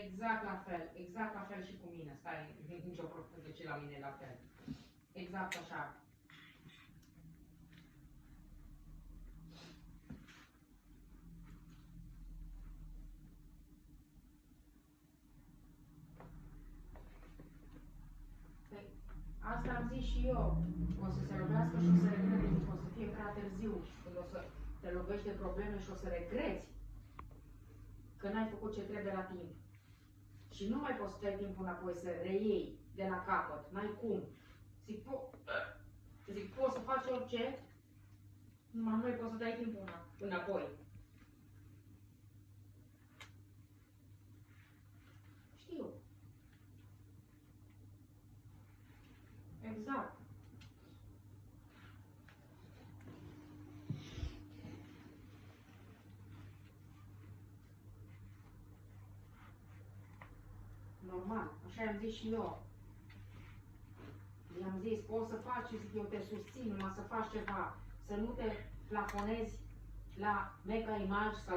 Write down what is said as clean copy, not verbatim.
exact la fel și cu mine. Stai, nicio problemă ce la mine la fel. Exact așa. Păi, asta am zis și eu. O să se lovească și o să regrete. O să fie prea târziu. Când o să te lovești de probleme și o să regreți că n-ai făcut ce trebuie la timp. Și nu mai poți să dai timpul înapoi, să reiei de la capăt. N-ai cum. Zic, poți să faci orice, numai nu mai poți să dai timpul înapoi. Știu. Exact. Normal, așa i-am zis și eu. I-am zis, poți să faci, zic, eu te susțin, numai să faci ceva, să nu te plafonezi la Mega Image sau